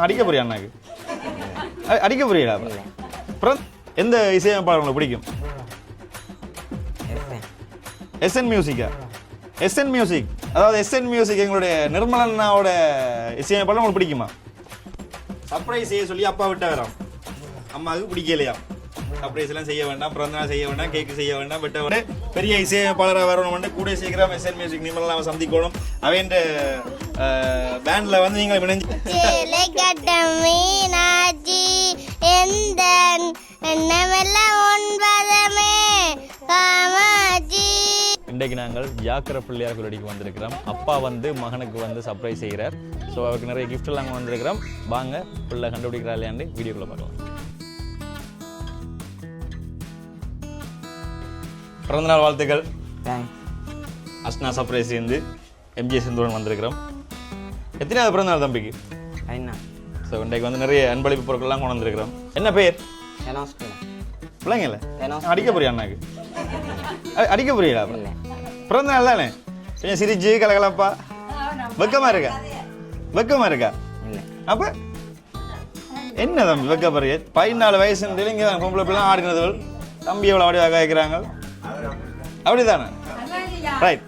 அடிக்க புரியா அண்ணாக்கு அடிக்க புரியல அப்புறம் எந்த இசையமைப்பாளர் உங்களுக்கு பிடிக்கும்? எஸ்என் மியூசிக்கா? எஸ்என் மியூசிக், அதாவது எஸ்என் மியூசிக் எங்களுடைய நிர்மலண்ணாவோட இசையமைப்பாளர் உங்களுக்கு பிடிக்குமா? சர்ப்ரைஸ் செய்ய சொல்லி அப்பா விட்ட வரோம், அம்மாவுக்கு பிடிக்கலையா? சர்ப்ரைஸ் எல்லாம் செய்ய வேண்டாம், பிறந்தநாள் செய்ய வேண்டாம், கேக்கு செய்ய வேண்டாம், விட்ட விட பெரிய இசையமைப்பாளராக வரணும், கூட சீக்கிரம் எஸ்என் மியூசிக் நிர்மலண்ணாவை சந்திக்கணும். அவன் பேண்ட்ல வந்து நீங்க இணைஞ்சு இன்றைக்கு நாங்கள் ஜாக்கிர பிள்ளையார் குருடிக்கு வந்திருக்கிறோம். அப்பா வந்து மகனுக்கு வந்து சர்ப்ரைஸ் செய்கிறார். ஸோ அவருக்கு நிறைய கிஃப்ட் எல்லாம் வந்திருக்கிறோம். வாங்க பிள்ளை கண்டுபிடிக்கிறா இல்லையாண்டு வீடியோக்குள்ள பார்க்கலாம். பிறந்தநாள் வாழ்த்துக்கள். அஸ்னா சர்ப்ரைஸ் சேர்ந்து எம்ஜி செந்தூரன் வந்திருக்கிறோம். எத்தனையாவது பிறந்தநாள் தம்பிக்கு? ஸோ இன்றைக்கு வந்து நிறைய அன்பளிப்பு பொருட்கள்லாம் கொண்டு வந்திருக்கிறோம். என்ன பேர்? பிள்ளைங்கள அடிக்க புரியா அண்ணாக்கு அடிக்க புரியல பிறந்த நாள் தானே, கொஞ்சம் சிரிச்சு கலகலப்பா வெக்கமா இருக்கா? வெக்கமா இருக்கா? அப்ப என்ன தம்பி வெக்கப்படுறிய? 14 வயசு இங்க பொம்பளை பிள்ளை ஆடினது தம்பி எவ்வளோ அப்படியே வைக்கிறாங்க, அப்படிதானே? ரைட்.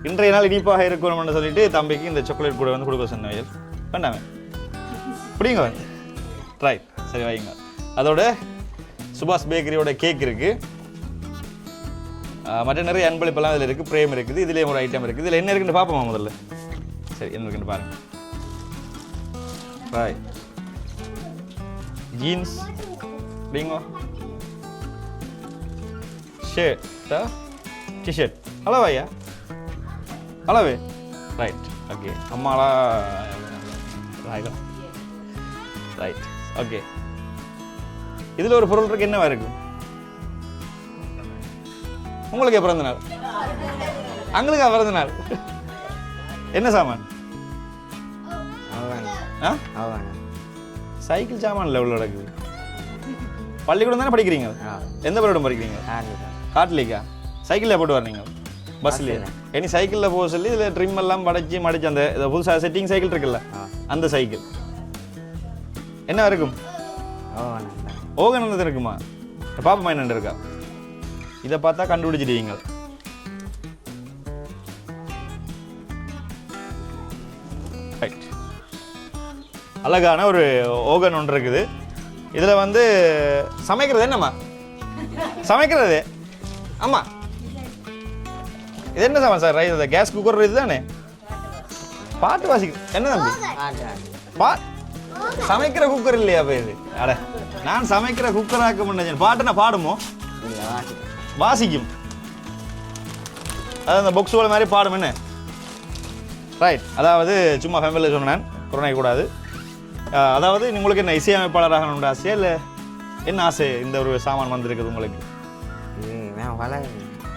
இன்றைய நாள் இனிப்பாக இருக்கணும்னு சொல்லிட்டு தம்பிக்கு இந்த சாக்லேட் கூட வந்து கொடுக்க சொன்னவையல் வேண்டாமே பிடிங்க. ரைட், சரி வைங்க. அதோட சுபாஷ் பேக்கரியோட கேக் இருக்கு, மற்ற நிறைய அன்பளிப்பெல்லாம் இதில் இருக்குது, பிரேம் இருக்குது, இதுலேயே ஒரு ஐட்டம் இருக்குது. இதில் என்ன இருக்குன்னு பார்ப்போமா முதல்ல? சரி, என்ன இருக்குன்னு பாருங்க. ரைட், ஜீன்ஸ் அப்படிங்கோ, ஷர்ட்டா, டிஷர்ட் அளவாயா? அளவு ரைட். ஓகே, அம்மாளா ரைட். ஓகே, இதில் ஒரு பொருள் இருக்கு, என்னவா இருக்கும்? உங்களுக்கு பிறந்த நாள், அங்களுக்கு பிறந்த நாள். என்ன சாமான்? சைக்கிள் சாமான் இல்லை, உள்ள நடக்குது. பள்ளிக்கூடம் தானே படிக்கிறீங்க? எந்த பள்ளிக்கூடம் படிக்கிறீங்க? காட்லிக்கா? சைக்கிளில் போட்டு வரீங்க? பஸ்லேயே? இனி சைக்கிளில் போக சொல்லி இதில் ட்ரிம் எல்லாம் மடிச்சு அந்த புதுசாக செட்டிங் சைக்கிள் இருக்குல்ல, அந்த சைக்கிள் என்ன இருக்கும்? ஓகனந்தது இருக்குமா? பாப்பா என்ன இருக்கா? இதை பார்த்தா கண்டுபிடிச்சிடுவீங்க. ரைட், அழகான ஒரு ஓகன் ஒன்று இருக்குது. இதில் வந்து சமைக்கிறது என்னம்மா? சமைக்கிறது ஆமா, இது என்ன சாமான் சார்? ரைஸ், கேஸ் குக்கர் இது தானே? பாட்டு வாசிக்க என்ன தம்பி? சமைக்கிற குக்கர் இல்லையா? அப்போ இது அட, நான் சமைக்கிற குக்கர் ஆக்க முடியாது. பாட்டுனா பாடுமோ? வாசிக்கும், அதாவது அந்த பொக்ஸ் போல மாதிரி பாடும். என்ன? ரைட். அதாவது சும்மா ஃபேமிலியில் சொன்னேன், கொரோனா கூடாது. அதாவது உங்களுக்கு என்ன இசையமைப்பாளராகணும்னு ஆசையா இல்லை என்ன ஆசை? இந்த ஒரு சாமான் வந்திருக்குது உங்களுக்கு.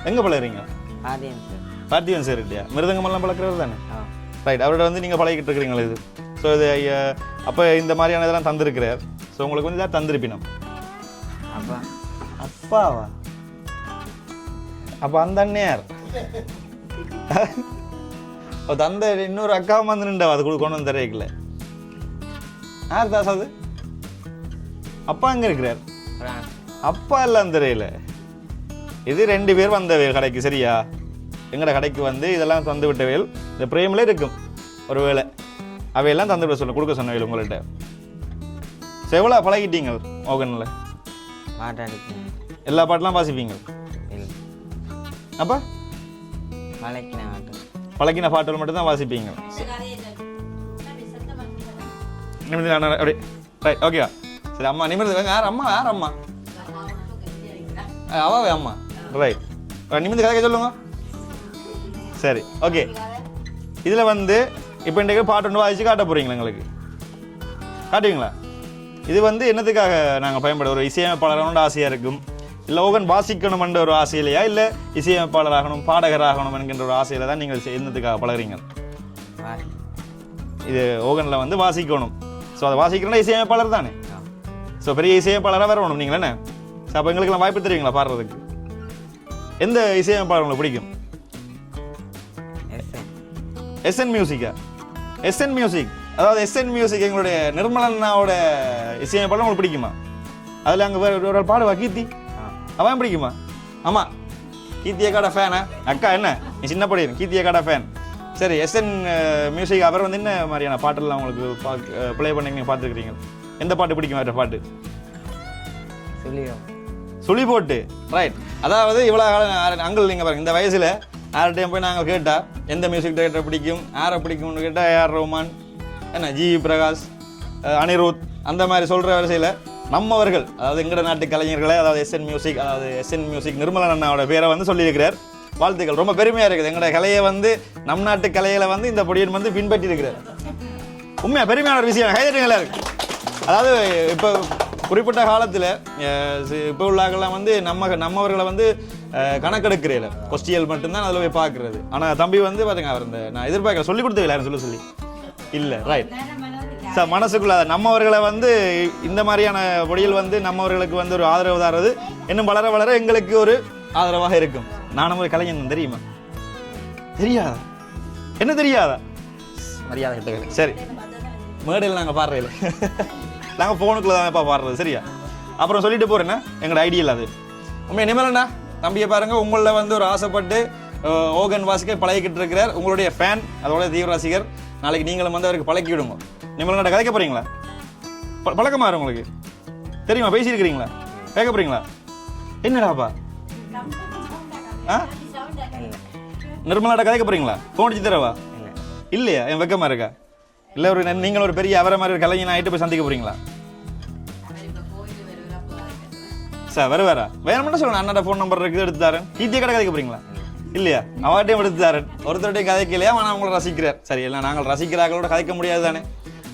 எங்கே பழகிறீங்க? பார்த்திவன் சார் இல்லையா? மிருதங்கமெல்லாம் பழக்கிறவர் தானே? ரைட், அவரோட வந்து நீங்கள் பழகிட்டு இருக்கிறீங்களா இது? ஸோ இது அப்போ இந்த மாதிரியான இதெல்லாம் தந்திருக்கிறார். ஸோ உங்களுக்கு வந்து இதாக தந்திருப்பினோம். அப்பா அப்பாவா? அப்போ அந்த அண்ணியார் தந்த இன்னொரு அக்காவும் வந்து நின்றா, அது கொண்டு வந்து தரையிக்கல. யார் தாஸ் அது? அப்பா எங்கே இருக்கிறார்? அப்பா எல்லாம் தெரியல. இது 2 பேர் வந்தவையல் கடைக்கு, சரியா? எங்களோட கடைக்கு வந்து இதெல்லாம் தந்து விட்டவையல். இந்த பிரேமில் இருக்கும் ஒரு வேளை, அவையெல்லாம் தந்து விட சொல்ல கொடுக்க சொன்னவையல் உங்கள்கிட்ட. ஸோ எவ்வளோ பழகிட்டீங்க ஓகனில்? எல்லா பாட்டெலாம் வாசிப்பீங்க? அப்போ பழக்கின பாட்டுகள் மட்டும்தான் வாசிப்பீங்க. அப்படி ரைட், ஓகேவா? சரி, அம்மா நிமிர்ந்து வாங்க. யார் அம்மா? யார் அம்மா? அவாவே அம்மா. ரைட், நிமிர்ந்து கதை சொல்லுங்க. சரி, ஓகே. இதில் வந்து இப்போ இன்றைக்கு பாட்டு ஒன்று வாசித்து காட்ட போகிறீங்களா? எங்களுக்கு காட்டுவீங்களா? இது வந்து என்னத்துக்காக நாங்கள் பயன்பட? ஒரு இசையமைப்பாளராகணும்னு ஆசையாக இருக்கும், இல்லை ஓகன் வாசிக்கணுமென்ற ஒரு ஆசையிலையா, இல்லை இசையமைப்பாளராகணும் பாடகராகணும் என்கின்ற ஒரு ஆசையில் தான் நீங்கள் என்னத்துக்காக பழகிறீங்க? இது ஓகனில் வந்து வாசிக்கணும். ஸோ அதை வாசிக்கணும்னா இசையமைப்பாளர் தானே? ஸோ பெரிய இசையமைப்பாளராக வரணும் நீங்கள் என்ன? ஸோ அப்போ எங்களுக்கெல்லாம் வாய்ப்பு தருவீங்களா பாடுறதுக்கு? எந்த இசையமைப்பாளர் உங்களுக்கு பிடிக்கும்? எஸ்என் மியூசிக்கா? எஸ்என் மியூசிக், அதாவது எஸ்என் மியூசிக் எங்களுடைய நிர்மலண்ணாவோட இசையமைப்பாளர் உங்களுக்கு பிடிக்குமா? அதில் அங்கே வேறு ஒரு பாடுவா கீர்த்தி, அவன் பிடிக்குமா? ஆமாம், கீர்த்தி அக்காட ஃபேனா? அக்கா என்ன நீ சின்ன படி கீர்த்தி அக்காட ஃபேன். சரி, எஸ்என் மியூசிக் அப்புறம் வந்து என்ன மாதிரியான பாட்டெல்லாம் உங்களுக்கு ப்ளே பண்ணி நீங்கள் பார்த்துருக்கிறீங்க? எந்த பாட்டு பிடிக்கும்? வேறு பாட்டு சுழி போட்டு, ரைட். அதாவது இவ்வளோ அங்கிள் நீங்கள் பாருங்க, இந்த வயசில் யார்கிட்டையும் போய் நாங்கள் கேட்டால் எந்த மியூசிக் டைரக்டர் பிடிக்கும், யாரை பிடிக்கும்னு கேட்டால் ஏஆர் ரஹ்மான், என்ன ஜிவி பிரகாஷ், அனிருத், அந்த மாதிரி சொல்கிற வரிசையில் நம்மவர்கள், அதாவது எங்கட நாட்டு கலைஞர்களை, அதாவது எஸ்என் மியூசிக், அதாவது எஸ்என் மியூசிக் நிர்மலன் அண்ணாவோட பேரை வந்து சொல்லியிருக்கிறார். வாழ்த்துக்கள், ரொம்ப பெருமையாக இருக்குது. எங்களோட கலையை வந்து நம் நாட்டு கலைகளை வந்து இந்த பொடியன் வந்து பின்பற்றி இருக்கிறார். உண்மையாக பெருமையான ஒரு விஷயம், கைதட்டுங்களா இருக்குது. அதாவது இப்போ குறிப்பிட்ட காலத்தில் இப்போ உள்ளாக்கெல்லாம் வந்து நம்மவர்களை வந்து கணக்கெடுக்கிறேன், கொஸ்டியல் மட்டும்தான் அதில் போய் பார்க்குறது. ஆனால் தம்பி வந்து பார்த்துங்க, அவர் இந்த நான் எதிர்பார்க்கல சொல்லி கொடுத்துக்கல சொல்லி இல்லை, ரைட் சார். மனசுக்குள்ள நம்மவர்களை வந்து இந்த மாதிரியான பொடியில் வந்து நம்மவர்களுக்கு வந்து ஒரு ஆதரவு தர்றது இன்னும் வளர வளர எங்களுக்கு ஒரு ஆதரவாக இருக்கும். நானும் ஒரு கலைஞன், தெரியுமா? தெரியாதா? என்ன தெரியாதா? மரியாதை கிட்ட. சரி, மேடையில் நாங்கள் பாடுறதில்ல, நாங்கள் ஃபோனுக்குள்ள தான் இப்போ பாடுறது. சரியா? அப்புறம் சொல்லிட்டு போகிறேன்னா எங்களோட ஐடியா இல்லை அது. உண்மையை நிமலண்ணா தம்பியை பாருங்கள், உங்களில் வந்து ஒரு ஆசைப்பட்டு ஓகன் வாசிக்க பழகிக்கிட்டு இருக்கிறார், உங்களுடைய ஃபேன், அதோட தீவிர ரசிகர். நாளைக்கு நீங்களும் வந்து அவருக்கு பழக்கி விடுங்க. நிமலண்ணா கதைக்க போகிறீங்களா? பழக்கமா உங்களுக்கு தெரியுமா? பேசியிருக்கிறீங்களா? கேட்க போகிறீங்களா? என்னடாப்பா நிர்மலாட்ட கதைக்க போகிறீங்களா? ஃபோன் அடிச்சு தரவா? இல்லையா? என் வெக்கமாக இருக்கா? இல்லை ஒரு நீங்கள் ஒரு பெரிய அவரை மாதிரி ஒரு கலைஞன் ஆகிட்டு போய் சந்திக்க போகிறீங்களா? சார் வேறு மட்டும் சொல்லணும். அண்ணாட ஃபோன் நம்பர் இருக்குது, எடுத்து தரேன். கீர்த்தியை கடை கதைக்க போகிறீங்களா? இல்லையா? அவர்கிட்டையும் எடுத்து தரேன். ஒருத்தருடைய கதைக்கலையா? ஆனால் அவங்கள ரசிக்கிறார். சரி, இல்லை நாங்கள் ரசிக்கிறார்களோட கதைக்க முடியாது தானே.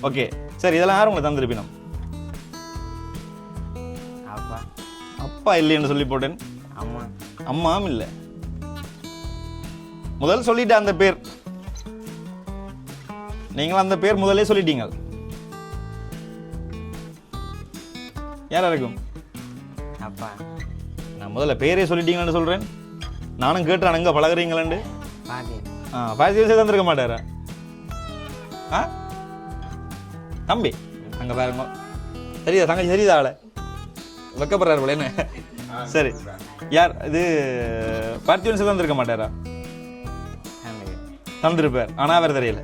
ஓகே, சரி. இதெல்லாம் யாரும் உங்களை தந்திருப்பினோம்? அப்பா இல்லைன்னு சொல்லி போட்டேன். அம்மாவும் இல்லை. முதல் சொல்லிட்டு அந்த பேர், நீங்களும் அந்த பேர் முதலே சொல்லிட்டீங்க. யாரா இருக்கும்? அப்பா. நான் முதல்ல பேரே சொல்லிட்டீங்கன்னு சொல்றேன். நானும் கேட்டேன், அங்க பழகுறீங்களாண்டு. பாதி தந்திருக்க மாட்டாரா? தம்பி அங்க பாருங்க, சரியா? தங்கச்சி சரிதா? ஆளை வைக்கப்படுறாரு போல. என்ன? சரி, யார் இது? பார்த்திவன் தந்திருக்க மாட்டாரா? தந்திருப்பார், ஆனா அவர் தெரியல.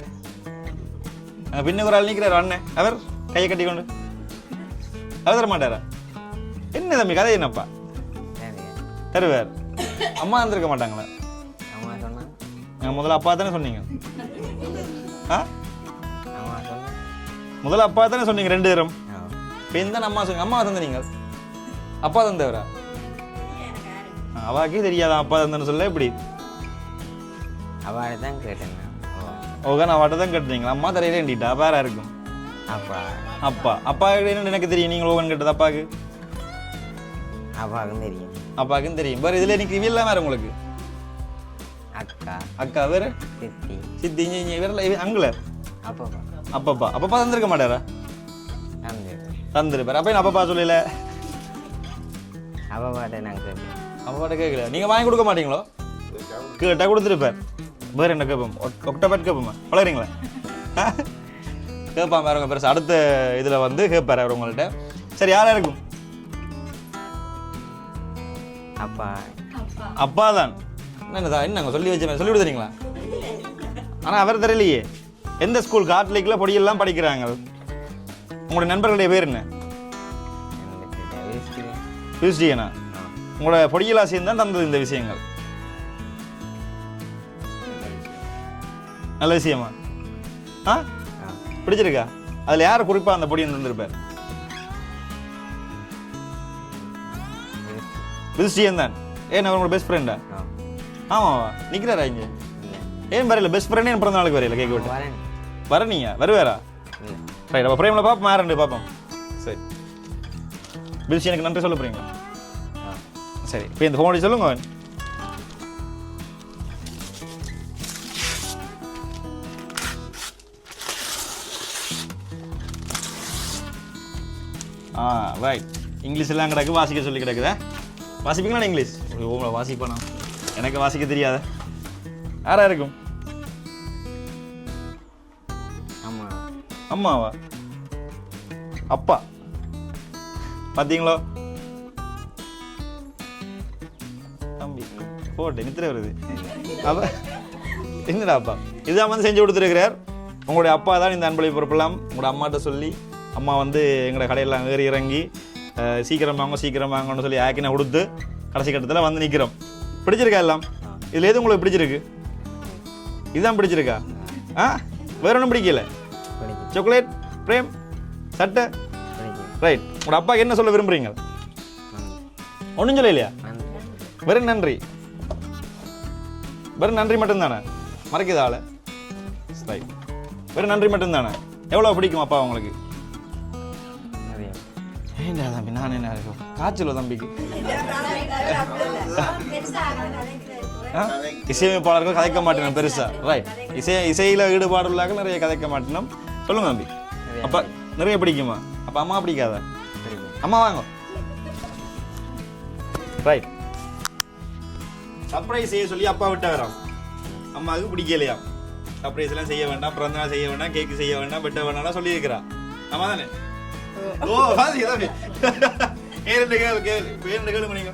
பின்ன ஒரு ஆள் நிற்கிறார் அண்ணன், அவர் கையை கட்டி கொண்டு அவர் தர மாட்டாரா? என்ன தம்பி கதை என்னப்பா? தருவார். அம்மா தந்திருக்க மாட்டாங்களா? முதல்ல அப்பா தானே சொன்னீங்க. முதல்ல அப்பா தானே சொன்னீங்க 2 தரம். இப்போ அம்மா சொன்னீங்க. அம்மா தந்தீங்க, அப்பா தந்தவரா? அவாக்கே தெரியாதான் அப்பா தந்தன்னு சொல்ல. எப்படி? அவாட தான் கேட்டேன். ஓகே, நான் வாட்ட தான் கேட்டீங்களா? அம்மா தரையில வேண்டிட்டா வேற இருக்கும். அப்பா அப்பா அப்பா என்னன்னு எனக்கு தெரியும். நீங்கள் ஓகன் கேட்டது அப்பாவுக்கு? அப்பாவுக்கும் தெரியும். அப்பாவுக்கும் தெரியும். வேறு இதில் எனக்கு இவெல்லாம் வேறு உங்களுக்கு? அக்கா. அக்கா வேறு? சித்தி. சித்தி வேறு அங்குல? அப்பப்பா. அப்பப்பா அப்பப்பா தந்திருக்க மாட்டாரா? தந்துருப்பார். அப்போ அப்பப்பா சொல்லல. அப்பாட்ட நாங்கள் கேட்போம். அப்பாட்ட கேட்கல. நீங்கள் வாங்கி கொடுக்க மாட்டீங்களோ? கேட்டால் கொடுத்துருப்பார். வேறு என்ன கேட்போம்? ஒக்டோபர் கேட்போமா? பழகிறீங்களா? கேட்பான் பாருங்க பெருசு. அடுத்த இதில் வந்து கேட்பார் அவர் உங்கள்கிட்ட. சரி, யாராக இருக்கும்? அப்பா. அப்பா தான். என்னங்க சொல்லி வச்சு சொல்லி கொடுத்துறீங்களா? ஆனால் அவர் தெரியலையே. எந்த ஸ்கூல்? காட்லிக்கில் பொடியெல்லாம் படிக்கிறாங்க. உங்களுடைய நண்பர்களுடைய பேர் என்ன? யூஸ்டியனா? உங்களோட பொடியலாசியம் தான் தந்தது இந்த விஷயங்கள். நல்ல விஷயமா? பிடிச்சிருக்கா? அதில் யார் குறிப்பாக அந்த பொடியை தந்திருப்பார்? யூஸ்டியன் தான். ஏன் உங்களோட பெஸ்ட் ஃப்ரெண்டா? ஆமாவா? நிற்கிறாரா இங்கே? ஏன் வரையில? பெஸ்ட் ஃப்ரெண்டே என் பிறந்த நாளுக்கு வரையில கேட்க விட்டு வரணியா? வருவாரா? ரைட். அப்போ பிரேமில் பார்ப்போம், மாறண்டு பார்ப்போம். சரி, பில்சி எனக்கு நன்றி சொல்ல போறீங்களா? சரி, இப்போ இந்த ஃபோன் சொல்லுங்க. ரைட். இங்கிலீஷ் எல்லாம் கிடக்கு, வாசிக்க சொல்லி கிடக்குதா? வாசிப்பீங்களா இங்கிலீஷ்? வாசிப்பானா? எனக்கு வாசிக்க தெரியாத. யாரா இருக்கும்? அம்மாவா அப்பா பார்த்தீங்களோ தம்பி போட்டு நித்திர வருது அப்ப என்னடா அப்பா இதுதான் வந்து செஞ்சு கொடுத்துருக்கிறார். உங்களுடைய அப்பா தான் இந்த அன்பளிப்பு பொறுப்பெல்லாம் உங்களோட அம்மாட்ட சொல்லி அம்மா வந்து எங்களோட கடையெல்லாம் ஏறி இறங்கி சீக்கிரம் வாங்கன்னு சொல்லி ஆக்கினை கொடுத்து கடைசி கட்டத்தில் வந்து நிற்கிறோம். பிடிச்சிருக்கா எல்லாம்? இதில் எது உங்களுக்கு பிடிச்சிருக்கு? இதுதான் பிடிச்சிருக்கா? வேற ஒன்றும் பிடிக்கல? சாக்லேட், பிரேம், சட்டை, ரைட். உங்களோட அப்பாவுக்கு என்ன சொல்ல விரும்புறீங்க? ஒன்றும் சொல்ல இல்லையா? வெறும் நன்றி, வெறும் நன்றி மட்டும்தானே? மறைக்குது ஆளை. ரைட், வெறும் நன்றி மட்டும்தானே? எவ்வளோ பிடிக்கும் அப்பா உங்களுக்கு? ஏண்டா தம்பி நான் என்ன காய்ச்சல் தம்பிக்கு இசையமைப்பாளர்கள் கதைக்க மாட்டேன் பெருசா. ரைட், இசையில ஈடுபாடு உள்ளாக நிறைய கதைக்க மாட்டேனும். சொல்லுங்க தம்பி, அப்பா நிறைய பிடிக்குமா? அப்ப அம்மா பிடிக்காதா? அம்மா வாங்க. ரைட், சர்ப்ரைஸ் செய்ய சொல்லி அப்பா விட்ட வரோம். அம்மாவுக்கு பிடிக்கலையா? சர்ப்ரைஸ் எல்லாம் செய்ய வேண்டாம், பிறந்த நாள் செய்ய வேண்டாம், கேக்கு செய்ய வேண்டாம், வெட்ட வேண்டாம் சொல்லி இருக்கிறா. ஆமா தானே? ஓ வாசி தம்பி கேளு மணிங்க.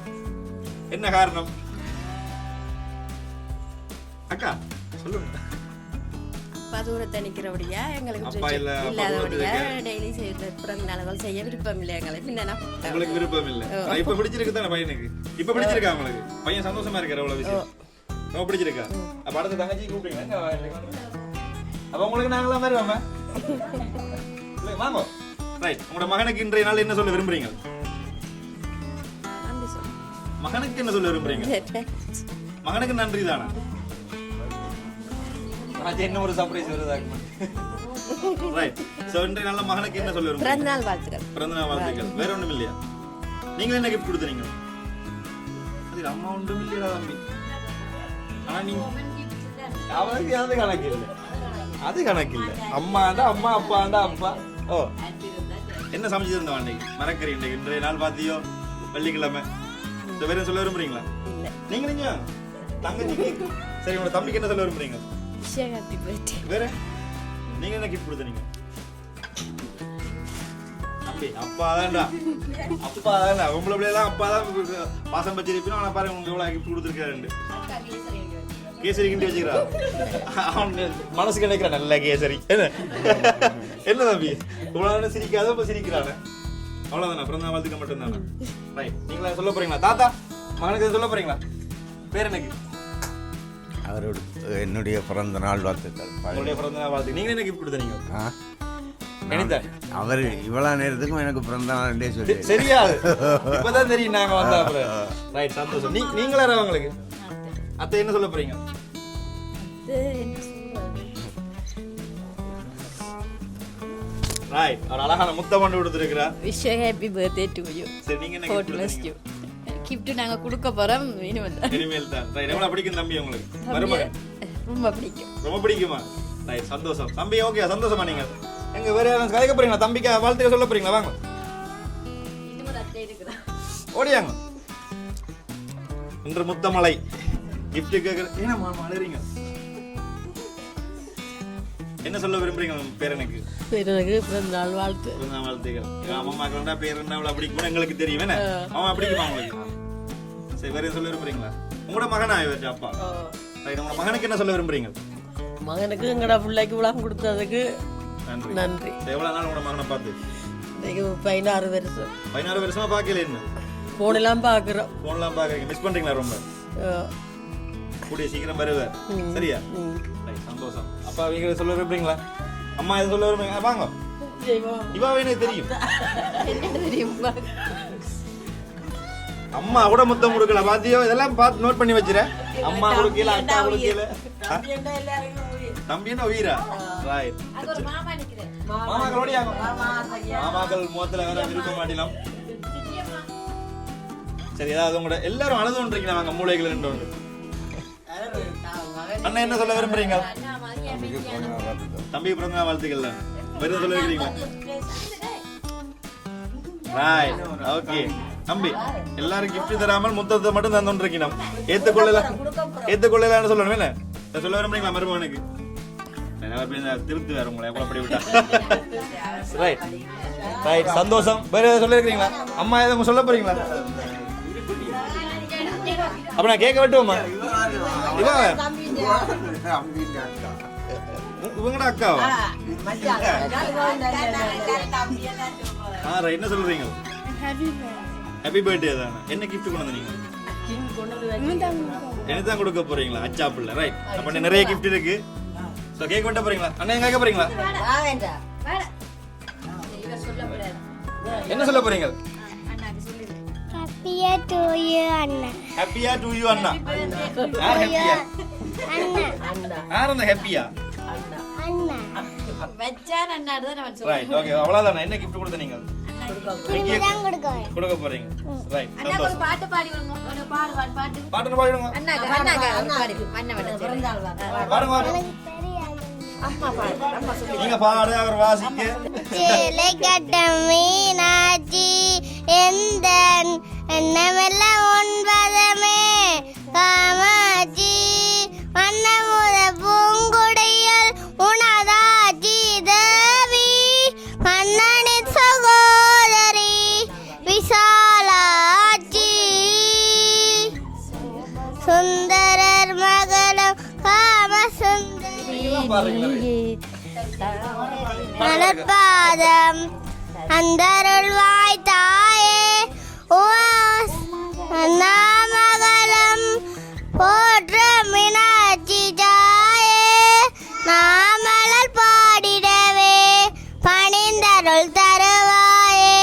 என்ன காரணம் அக்கா சொல்லுங்க. அப்பா தூரத்தை நிற்கிறபடியா எங்களுக்கு இல்லாதபடியா டெய்லி பிறந்த நாள்கள் செய்ய விருப்பம் இல்லை எங்களுக்கு. உங்களுக்கு விருப்பம் இல்லை? இப்ப பிடிச்சிருக்கு தானே பையனுக்கு? இப்ப பிடிச்சிருக்கா உங்களுக்கு? பையன் சந்தோஷமா இருக்காரு அவ்வளவு விஷயம். ரொம்ப பிடிச்சிருக்கா? அப்ப அடுத்த தங்கச்சி கூப்பிடுங்க. அப்ப உங்களுக்கு நாங்களாம் வருவாம வாங்க. ரைட், உங்களோட மகனுக்கு இன்றைய நாள் என்ன சொல்ல விரும்புறீங்க? மகனுக்கு என்ன சொல்ல விரும்புறீங்க? மகனுக்கு நன்றி தானா? என்ன ஒரு சர்ப்ரைஸ் வருதா? ரைட், சோ இன்றைய நாள்ல மகனுக்கு என்ன சொல்ல விரும்புறீங்க? பிறந்தநாள் வாழ்த்துக்கள். பிறந்தநாள் வாழ்த்துக்கள். வேற ஒண்ணும் இல்லையா? நீங்க என்ன கிஃப்ட் கொடுத்தீங்க? அது அம்மா ஒன்றும் இல்லையா தம்பி? ஆனா நீங்க அவனுக்கு அது கணக்கு இல்லை, அது கணக்கு இல்லை. அம்மாண்டா அம்மா, அப்பாண்டா அப்பா. ஓ, என்ன சமைச்சு இருந்த அன்னைக்கு? மரக்கறி. இன்றைய நாள் பாத்தியோ வெள்ளிக்கிழமை. வேற சொல்ல விரும்புறீங்களா? நீங்க நீங்க தங்கச்சிக்கு சரி, உங்க தம்பிக்கு என்ன சொல்ல விரும்புறீங்க? வேற நீங்க என்ன கிஃப்ட் கொடுத்தீங்க? தம்பி அப்பா தான்டா, அப்பா தான்டா. உங்களை பிள்ளைலாம் அப்பா தான் பாசம் வச்சிருப்பீங்க. ஆனா பாருங்க உங்களுக்கு எவ்வளவு கிஃப்ட் கொடுத்துருக்காரு. கேசரி கிண்டி வச்சுக்கிறா. அவன் மனசுக்கு நினைக்கிறான் நல்ல கேசரி. என்ன தம்பி இவ்வளவு சிரிக்காத இப்ப சிரிக்கிறானே? அவ்வளவுதானே? பிறந்த வாழ்த்துக்க மட்டும் தானே? ரைட், நீங்களா சொல்ல போறீங்களா? தாத்தா மகனுக்கு சொல்ல போறீங்களா? பேர் எனக்கு அவரோட என்னுடைய பிறந்த நாள் வாழ்த்துக்கள். உங்களுடைய பிறந்த நாள் வாழ்த்து. நீங்க என்ன கிஃப்ட் கொடுத்தீங்க? அவர் இவ்வளவு நேரத்துக்கும் எனக்கு பிறந்த நாள் சொல்லி சரியாது இப்பதான் தெரியும் நாங்க வந்தா. ரைட், சந்தோஷம். நீங்களா அவங்களுக்கு அத்தை என்ன சொல்ல போறீங்க? ரைட், ஒரு அழகான முத்தம் கொண்டு கொடுத்திருக்கிறார். Wish happy birthday to you. சரி, நீங்க என்ன கிஃப்ட் கொடுத்தீங்க? கிஃப்ட் நாங்க கொடுக்க போறோம் இனிமேல் தான். ரைட், எவ்வளவு பிடிக்கும் தம்பி உங்களுக்கு? மருமகன் ரொம்ப பிடிக்கும். ரொம்ப பிடிக்குமா? ரைட், சந்தோஷம். தம்பி ஓகே, சந்தோஷமா? நீங்க எங்க வேற யாரும் கதைக்க போறீங்களா? தம்பிக்கு வாழ்த்துக்க சொல்ல போறீங்களா? வாங்க ஓடியாங்க. இன்று முத்தமலை கிஃப்ட் கேக்குற. ஏன்னா மாமா அழறீங்க? என்ன சொல்ல விரும்புறீங்க பேரனுக்கு? பேரனுக்கு பிறந்த நாள் வாழ்த்து. பிறந்த நாள் வாழ்த்துக்கள். அம்மாக்களோட பேர் என்ன அவ்வளவு பிடிக்கும் எங்களுக்கு தெரியும். என்ன அவன் பிடிக்குமா உங்களுக்கு? சரி, வேற சொல்ல விரும்புறீங்களா? உங்களோட மகனா இவரு அப்பா? ரைட், உங்களோட மகனுக்கு என்ன சொல்ல விரும்புறீங்க? மகனுக்கு எங்கடா பிள்ளைக்கு உலகம் கொடுத்ததுக்கு நன்றி. எவ்வளவு நாள் உங்களோட மகனை பார்த்து? 16 வருஷம். 16 வருஷமா பார்க்கல. என்ன போனெல்லாம் பாக்குறோம். போன்லாம் பாக்குறீங்க? மிஸ் பண்றீங்களா ரொம்ப? கூடிய சீக்கிரம் வருவார். சரியா? சந்தோஷம். அப்பா வீங்க சொல்ல விரும்புறீங்களா? அம்மா எது சொல்ல விரும்புறீங்க? வாங்க. இவா எனக்கு தெரியும். அம்மா கூட முத்தம் கொடுக்கல பாத்தியோ? இதெல்லாம் பார்த்து நோட் பண்ணி வச்சிர. அம்மா கொடுக்கல, அக்கா கொடுக்கல. தம்பி என்ன உயிரா? ரைட். மாமாக்கள் ஓடியாங்க. மாமாக்கள் முகத்துல வேற விரும்ப மாட்டலாம். சரி, ஏதாவது உங்களோட எல்லாரும் அழுதுன்றீங்களா? வாங்க மூளைகள் ரெண்டு ஒன்று. அண்ணா என்ன சொல்ல விரும்புறீங்க? தம்பி பிறந்த வாழ்த்துக்கள். வேற சொல்ல விரும்புறீங்களா? Right, okay. தம்பி எல்லாரும் கிஃப்ட் தராமல் முத்தத்தை மட்டும் தந்துருக்கீங்க. ஏத்துக்கொள்ளலாம்னு சொல்லணும். என்ன சொல்ல விரும்புறீங்களா மருமகனுக்கு? நான் அப்படி திருத்து வேற உங்களை எவ்வளோ அப்படி விட்டா ரைட் ரைட் சந்தோஷம். வேற ஏதாவது சொல்லியிருக்கீங்களா? அம்மா எதுவும் சொல்ல போறீங்களா? அப்ப நான் கேட்க விட்டுவோம்மா. இவங்கடா அக்காவா? என்ன சொல்றீங்க? ஹாப்பி பர்த்டே தானே. என்ன கிஃப்ட் கொண்டு வந்தீங்க? என்ன தான் கொடுக்க போறீங்களா? அச்சாப்பிள்ள ரைட். அப்ப நிறைய கிஃப்ட் இருக்கு. சோ கேக் வெட்ட போறீங்களா? அண்ணா எங்க கேட்க போறீங்களா? என்ன சொல்ல போறீங்க? Happy to you, Anna. ஹாப்பியா டு யூ அண்ணா. யார் ஹாப்பியா? Anna. யார் அந்த ஹாப்பியா? Anna. வச்சான் அண்ணாடு தான் நான் ரைட் ஓகே அவ்வளவுதானே. என்ன கிஃப்ட் கொடுத்த நீங்க? தான் கொடுக்கறேன். கொடுக்க போறீங்க. ரைட் அண்ணா ஒரு பாட்டு பாடிடுங்க. ஒரு பாடுவான் பாட்டு. பாட்டு பாடுங்க. அண்ணா ஒரு பாடு. அண்ணா வட பாடுங்க. அம்மா பாடு. அம்மா சொல்லு. நீங்க பாடு அவர் வாசிக்க. சேலை கட்ட மீனாட்சி எந்தன் எண்ணமெல்லாம் ஒன்பதமே காமாட்சி வண்ணமுத பூங்குடையல் உனதாட்சி தேவி கண்ணனின் சகோதரி விசாலாட்சி சுந்தரர் மகளும் காமசுந்தரி மலர்பாதம் அந்தருள்வாய் தாயே நாமகலம் போற்ற மீனாட்சி தாயே நாமலர் பாடிடவே பணிந்தருள் தருவாயே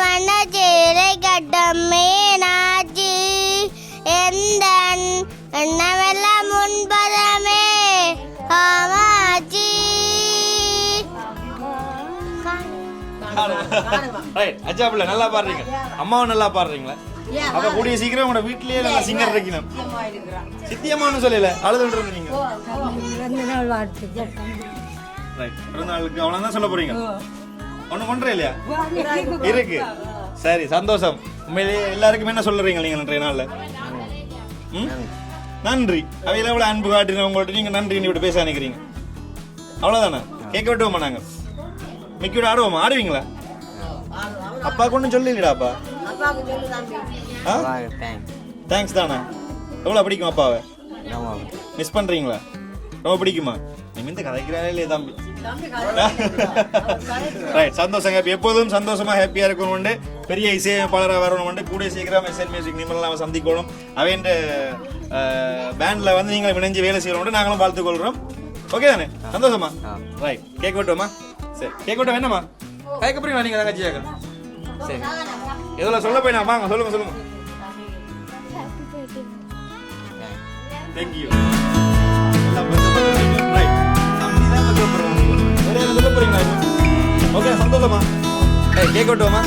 வண்ண சீரை கட்டம் மீனாட்சி எந்த எண்ணமெல்லாம் முன்பதமே காமாட்சி ரைட் அச்சாப்பிள்ள நல்லா பாடுறீங்க. அம்மாவும் நல்லா பாடுறீங்களா? அப்ப கூடிய சீக்கிரம் உங்களோட வீட்லயே நல்லா சிங்கர் இருக்கணும். சித்தியம்மான்னு சொல்லல அழுதுட்டு இருந்தீங்க. ரைட் பிறந்தநாளுக்கு அவ்வளவுதான் சொல்ல போறீங்க. ஒண்ணு கொண்டே இல்லையா? இருக்கு. சரி சந்தோஷம். உண்மையிலேயே எல்லாருக்கும் என்ன சொல்றீங்க நீங்க இன்றைய நாள்ல? நன்றி. அவையில எவ்வளவு அன்பு காட்டின உங்கள்ட்ட நீங்க நன்றி இப்படி பேச நினைக்கிறீங்க. அவ்வளவுதானே? கேட்க விட்டுவோமா நாங்க? மிக்கியோட ஆடுவோமா? ஆடுவீங்களா? அப்பா கொண்டு சொல்லிங்கடாப்பா. தேங்க்ஸ் தானே. எவ்வளவு பிடிக்கும் அப்பாவை? மிஸ் பண்றீங்களா? ரொம்ப பிடிக்குமா? நீ இந்த கதைக்கிறாரே இல்லையே தம்பி. ரைட் சந்தோஷங்க. எப்போதும் சந்தோஷமா ஹாப்பியா இருக்கணும். பெரிய இசையமைப்பாளராக வரணும். கூடிய சீக்கிரம் SN மியூசிக் நிம்மலாம் சந்திக்கணும். அவன் பேண்ட்ல வந்து நீங்களும் இணைஞ்சு வேலை செய்யணும். நாங்களும் வாழ்த்துக் கொள்றோம். ஓகே தானே? சந்தோஷமா? ரைட் கேக் வெட்டுவோமா? சரி கேக் வெட்ட வேணாமா? கேட்க போறீங்களா நீங்க தங்கச்சியாக? சரி எதுல சொல்ல போயினா வாங்க சொல்லுங்க சொல்லுங்க. தேங்க்யூ. ரைட் தம்பி தான் சொல்ல போறீங்க. வேற என்ன சொல்ல போறீங்களா? ஓகே சந்தோஷமா? கேக் வெட்டுவோமா?